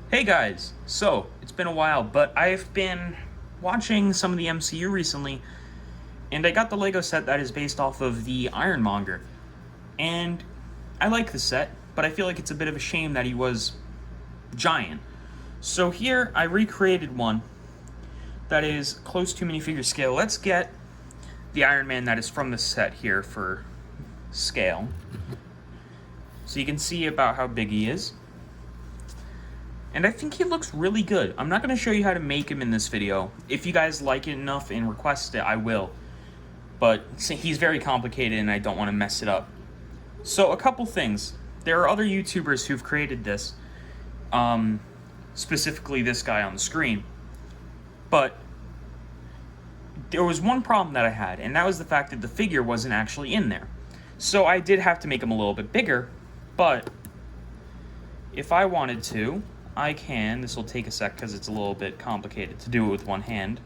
Hey guys, so it's been a while, but I've been watching some of the MCU recently, and I got the Lego set that is based off of the Iron Monger. And I like the set, but I feel like it's a bit of a shame that he was giant. So here I recreated one that is close to minifigure scale. Let's get the Iron Man that is from the set here for scale, so you can see about how big he is. And I think he looks really good. I'm not going to show you how to make him in this video. If you guys like it enough and request it, I will. But he's very complicated and I don't want to mess it up. So a couple things. There are other YouTubers who've created this. Specifically this guy on the screen. But there was one problem that I had, and that was the fact that the figure wasn't actually in there. So I did have to make him a little bit bigger, but if I wanted to, I can. This will take a sec because it's a little bit complicated to do it with one hand.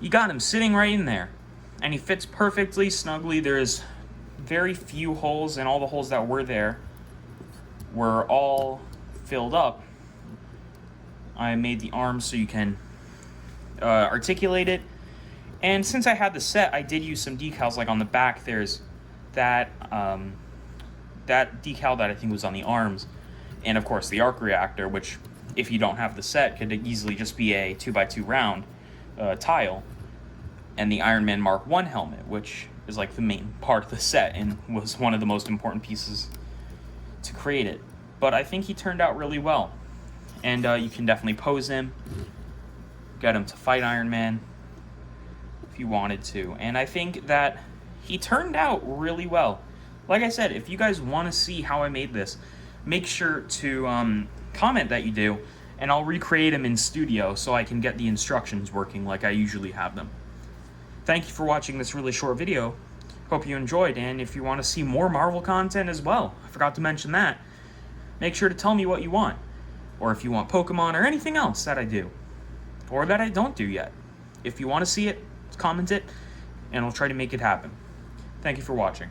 You got him sitting right in there, and he fits perfectly, snugly. There's very few holes, and all the holes that were there were all filled up. I made the arms so you can articulate it. And since I had the set, I did use some decals. Like on the back, there's that that decal that I think was on the arms. And of course the arc reactor, which if you don't have the set could easily just be a 2x2 round tile. And the Iron Man Mark I helmet, which is like the main part of the set and was one of the most important pieces to create it. But I think he turned out really well. And you can definitely pose him, get him to fight Iron Man if you wanted to. And I think that he turned out really well. Like I said, if you guys want to see how I made this, make sure to comment that you do, and I'll recreate them in studio so I can get the instructions working like I usually have them. Thank you for watching this really short video. Hope you enjoyed, and if you want to see more Marvel content as well, I forgot to mention that, make sure to tell me what you want. Or if you want Pokemon or anything else that I do, or that I don't do yet. If you want to see it, comment it, and I'll try to make it happen. Thank you for watching.